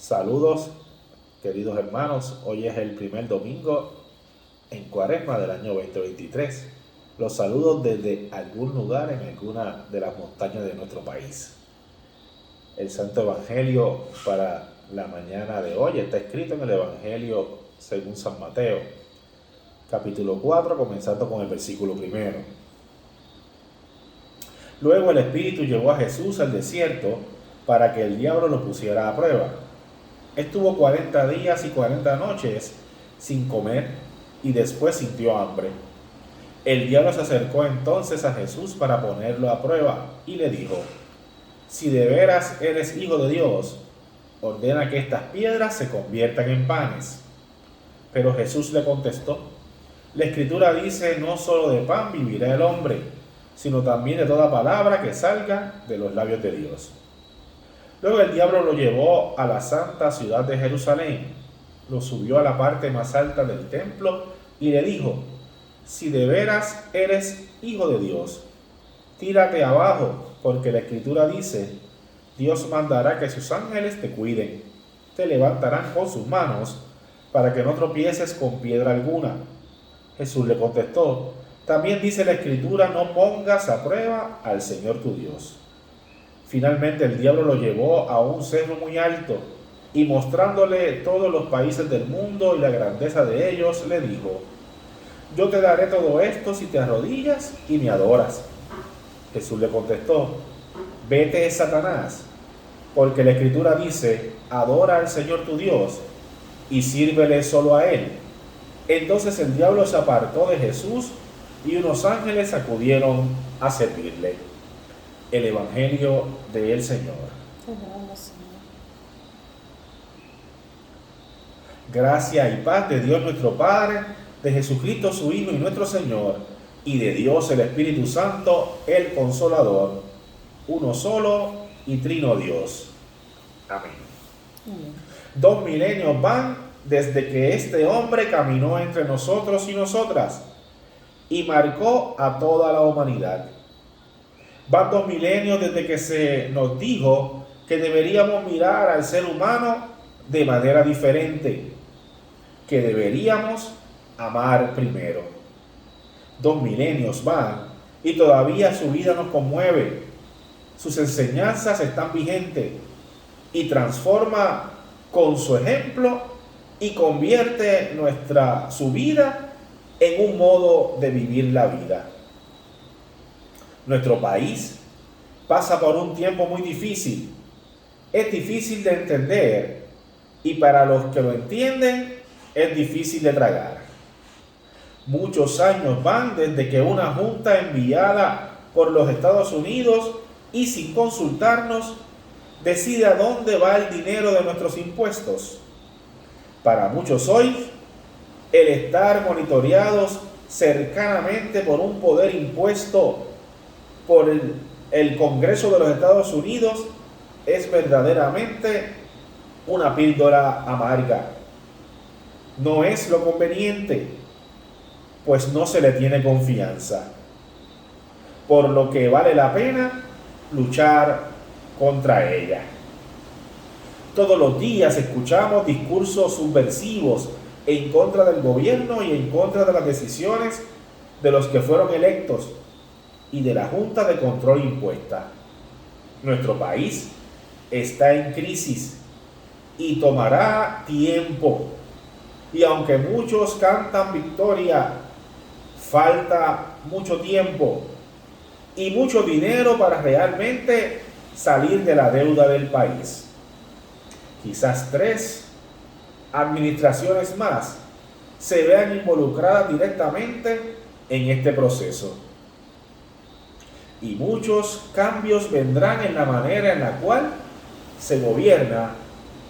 Saludos, queridos hermanos. Hoy es el primer domingo en Cuaresma del año 2023. Los saludos desde algún lugar en alguna de las montañas de nuestro país. El Santo Evangelio para la mañana de hoy está escrito en el Evangelio según San Mateo, capítulo 4, comenzando con el versículo 1. Luego el Espíritu llevó a Jesús al desierto para que el diablo lo pusiera a prueba. Estuvo 40 días y 40 noches sin comer y después sintió hambre. El diablo se acercó entonces a Jesús para ponerlo a prueba y le dijo: si de veras eres hijo de Dios, ordena que estas piedras se conviertan en panes. Pero Jesús le contestó: la Escritura dice, no solo de pan vivirá el hombre, sino también de toda palabra que salga de los labios de Dios. Luego el diablo lo llevó a la santa ciudad de Jerusalén, lo subió a la parte más alta del templo y le dijo: si de veras eres hijo de Dios, tírate abajo, porque la Escritura dice, Dios mandará que sus ángeles te cuiden, te levantarán con sus manos para que no tropieces con piedra alguna. Jesús le contestó: también dice la Escritura, no pongas a prueba al Señor tu Dios. Finalmente el diablo lo llevó a un cerro muy alto y mostrándole todos los países del mundo y la grandeza de ellos, le dijo: yo te daré todo esto si te arrodillas y me adoras. Jesús le contestó: vete, Satanás, porque la Escritura dice, adora al Señor tu Dios y sírvele solo a Él. Entonces el diablo se apartó de Jesús y unos ángeles acudieron a servirle. El Evangelio del Señor. Gracia y paz de Dios nuestro Padre, de Jesucristo su Hijo y nuestro Señor, y de Dios el Espíritu Santo, el Consolador, uno solo y trino Dios. Amén. 2 milenios van desde que este hombre caminó entre nosotros y nosotras y marcó a toda la humanidad. Van 2 milenios desde que se nos dijo que deberíamos mirar al ser humano de manera diferente, que deberíamos amar primero. 2 milenios van y todavía su vida nos conmueve. Sus enseñanzas están vigentes y transforma con su ejemplo y convierte su vida en un modo de vivir la vida. Nuestro país pasa por un tiempo muy difícil. Es difícil de entender y para los que lo entienden es difícil de tragar. Muchos años van desde que una junta enviada por los Estados Unidos y sin consultarnos decide a dónde va el dinero de nuestros impuestos. Para muchos hoy, el estar monitoreados cercanamente por un poder impuesto por el Congreso de los Estados Unidos es verdaderamente una píldora amarga. No es lo conveniente, pues no se le tiene confianza, por lo que vale la pena luchar contra ella. Todos los días escuchamos discursos subversivos en contra del gobierno y en contra de las decisiones de los que fueron electos y de la Junta de Control impuesta. Nuestro país está en crisis y tomará tiempo. Y aunque muchos cantan victoria, falta mucho tiempo y mucho dinero para realmente salir de la deuda del país. Quizás 3 administraciones más se vean involucradas directamente en este proceso. Y muchos cambios vendrán en la manera en la cual se gobierna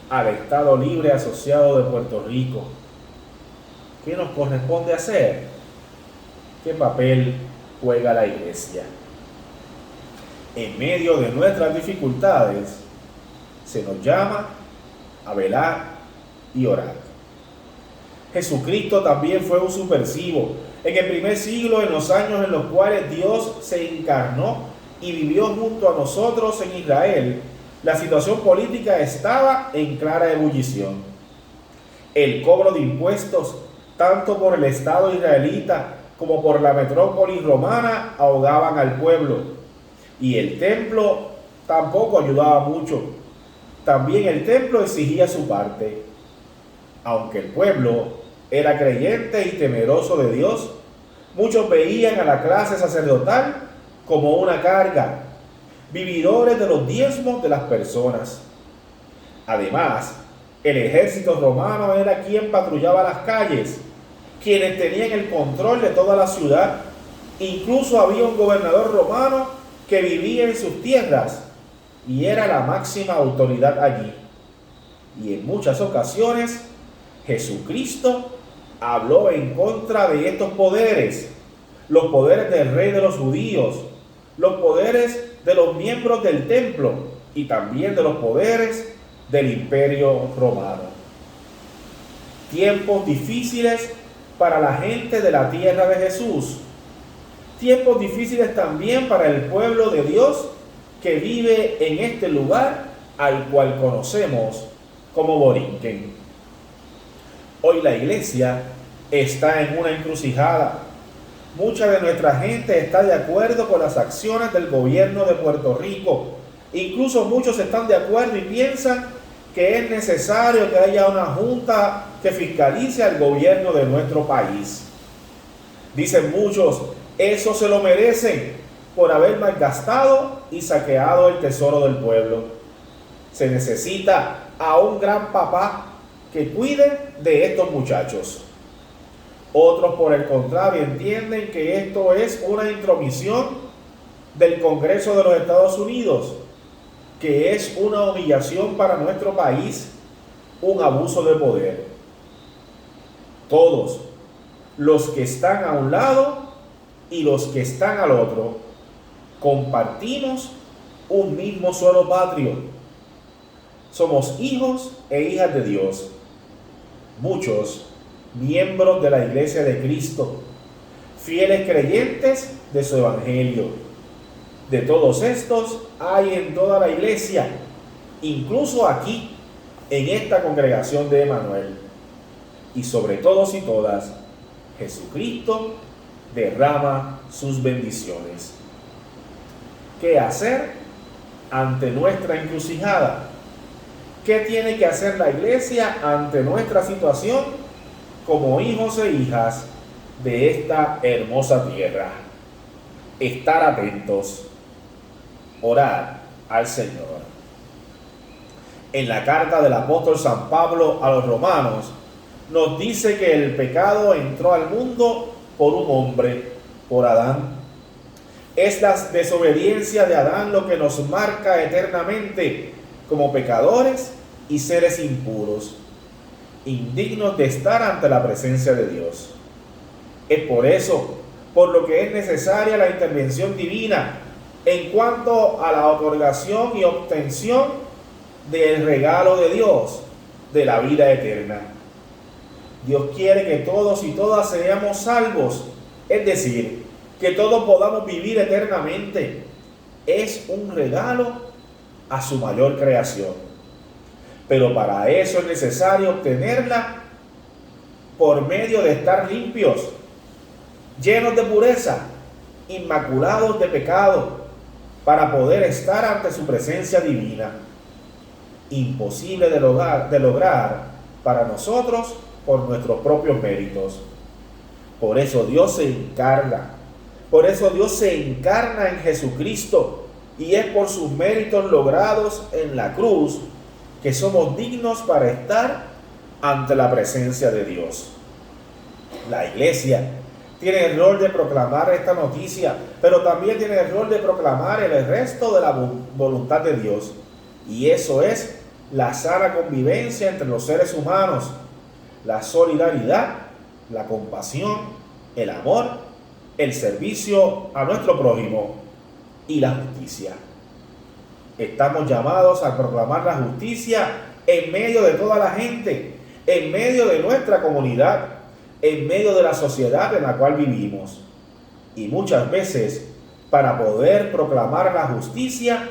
al Estado Libre Asociado de Puerto Rico. ¿Qué nos corresponde hacer? ¿Qué papel juega la Iglesia? En medio de nuestras dificultades, se nos llama a velar y orar. Jesucristo también fue un subversivo. En el primer siglo, en los años en los cuales Dios se encarnó y vivió junto a nosotros en Israel, la situación política estaba en clara ebullición. El cobro de impuestos, tanto por el Estado israelita como por la metrópoli romana, ahogaban al pueblo. Y el templo tampoco ayudaba mucho. También el templo exigía su parte. Aunque el pueblo era creyente y temeroso de Dios, muchos veían a la clase sacerdotal como una carga, vividores de los diezmos de las personas. Además, el ejército romano era quien patrullaba las calles, quienes tenían el control de toda la ciudad. Incluso había un gobernador romano que vivía en sus tierras y era la máxima autoridad allí. Y en muchas ocasiones Jesucristo habló en contra de estos poderes, los poderes del rey de los judíos, los poderes de los miembros del templo y también de los poderes del imperio romano. Tiempos difíciles para la gente de la tierra de Jesús. Tiempos difíciles también para el pueblo de Dios que vive en este lugar al cual conocemos como Borinquen. Hoy la iglesia está en una encrucijada. Mucha de nuestra gente está de acuerdo con las acciones del gobierno de Puerto Rico. Incluso muchos están de acuerdo y piensan que es necesario que haya una junta que fiscalice al gobierno de nuestro país. Dicen muchos, eso se lo merecen por haber malgastado y saqueado el tesoro del pueblo. Se necesita a un gran papá que cuide de estos muchachos. Otros, por el contrario, entienden que esto es una intromisión del Congreso de los Estados Unidos, que es una humillación para nuestro país, un abuso de poder. Todos, los que están a un lado y los que están al otro, compartimos un mismo suelo patrio. Somos hijos e hijas de Dios. Muchos miembros de la Iglesia de Cristo, fieles creyentes de su Evangelio. De todos estos hay en toda la Iglesia, incluso aquí, en esta congregación de Emanuel. Y sobre todos y todas, Jesucristo derrama sus bendiciones. ¿Qué hacer ante nuestra encrucijada? ¿Qué tiene que hacer la iglesia ante nuestra situación como hijos e hijas de esta hermosa tierra? Estar atentos, orar al Señor. En la carta del apóstol San Pablo a los romanos, nos dice que el pecado entró al mundo por un hombre, por Adán. Es la desobediencia de Adán lo que nos marca eternamente como pecadores y seres impuros, indignos de estar ante la presencia de Dios. Es por eso, por lo que es necesaria la intervención divina en cuanto a la otorgación y obtención del regalo de Dios, de la vida eterna. Dios quiere que todos y todas seamos salvos, es decir, que todos podamos vivir eternamente. Es un regalo a su mayor creación. Pero para eso es necesario obtenerla por medio de estar limpios, llenos de pureza, inmaculados de pecado, para poder estar ante su presencia divina. Imposible de lograr para nosotros por nuestros propios méritos. Por eso Dios se encarna. Por eso Dios se encarna en Jesucristo, y es por sus méritos logrados en la cruz que somos dignos para estar ante la presencia de Dios. La iglesia tiene el rol de proclamar esta noticia, pero también tiene el rol de proclamar el resto de la voluntad de Dios. Y eso es la sana convivencia entre los seres humanos, la solidaridad, la compasión, el amor, el servicio a nuestro prójimo y la justicia. Estamos llamados a proclamar la justicia en medio de toda la gente, en medio de nuestra comunidad, en medio de la sociedad en la cual vivimos. Y muchas veces, para poder proclamar la justicia,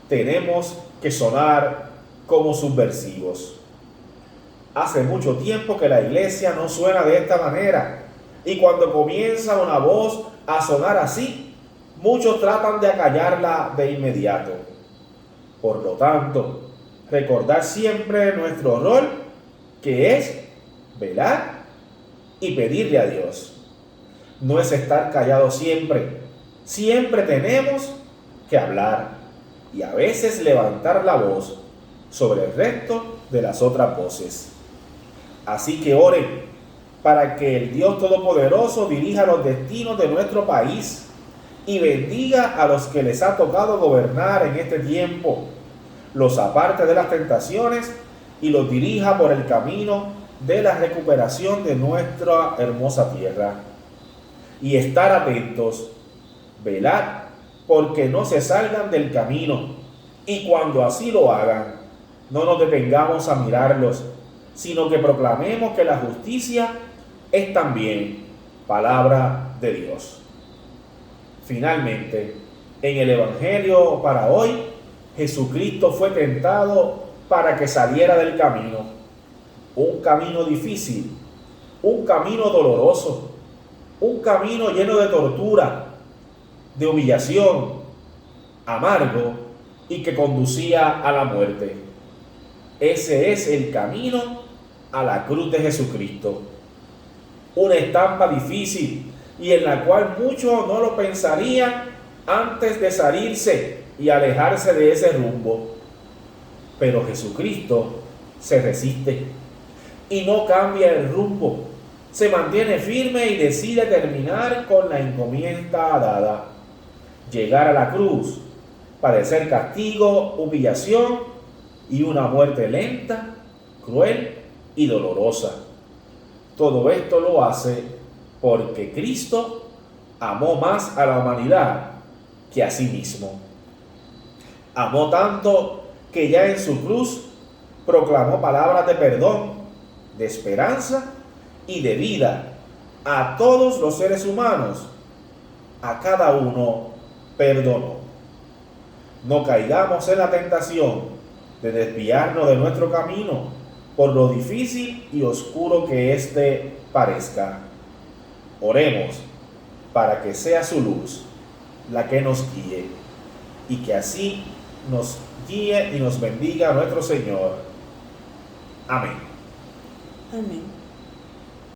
tenemos que sonar como subversivos. Hace mucho tiempo que la iglesia no suena de esta manera, y cuando comienza una voz a sonar así, muchos tratan de acallarla de inmediato. Por lo tanto, recordar siempre nuestro rol, que es velar y pedirle a Dios. No es estar callado siempre. Siempre tenemos que hablar y a veces levantar la voz sobre el resto de las otras voces. Así que oren para que el Dios Todopoderoso dirija los destinos de nuestro país y bendiga a los que les ha tocado gobernar en este tiempo, los aparte de las tentaciones y los dirija por el camino de la recuperación de nuestra hermosa tierra. Y estar atentos, velar, porque no se salgan del camino, y cuando así lo hagan, no nos detengamos a mirarlos, sino que proclamemos que la justicia es también palabra de Dios. Finalmente, en el Evangelio para hoy, Jesucristo fue tentado para que saliera del camino. Un camino difícil, un camino doloroso, un camino lleno de tortura, de humillación, amargo y que conducía a la muerte. Ese es el camino a la cruz de Jesucristo. Una estampa difícil y en la cual muchos no lo pensarían antes de salirse y alejarse de ese rumbo. Pero Jesucristo se resiste y no cambia el rumbo. Se mantiene firme y decide terminar con la encomienda dada. Llegar a la cruz, padecer castigo, humillación y una muerte lenta, cruel y dolorosa. Todo esto lo hace porque Cristo amó más a la humanidad que a sí mismo. Amó tanto que ya en su cruz proclamó palabras de perdón, de esperanza y de vida a todos los seres humanos. A cada uno perdonó. No caigamos en la tentación de desviarnos de nuestro camino por lo difícil y oscuro que éste parezca. Oremos para que sea su luz la que nos guíe y que así nos guíe y nos bendiga nuestro Señor. Amén. Amén.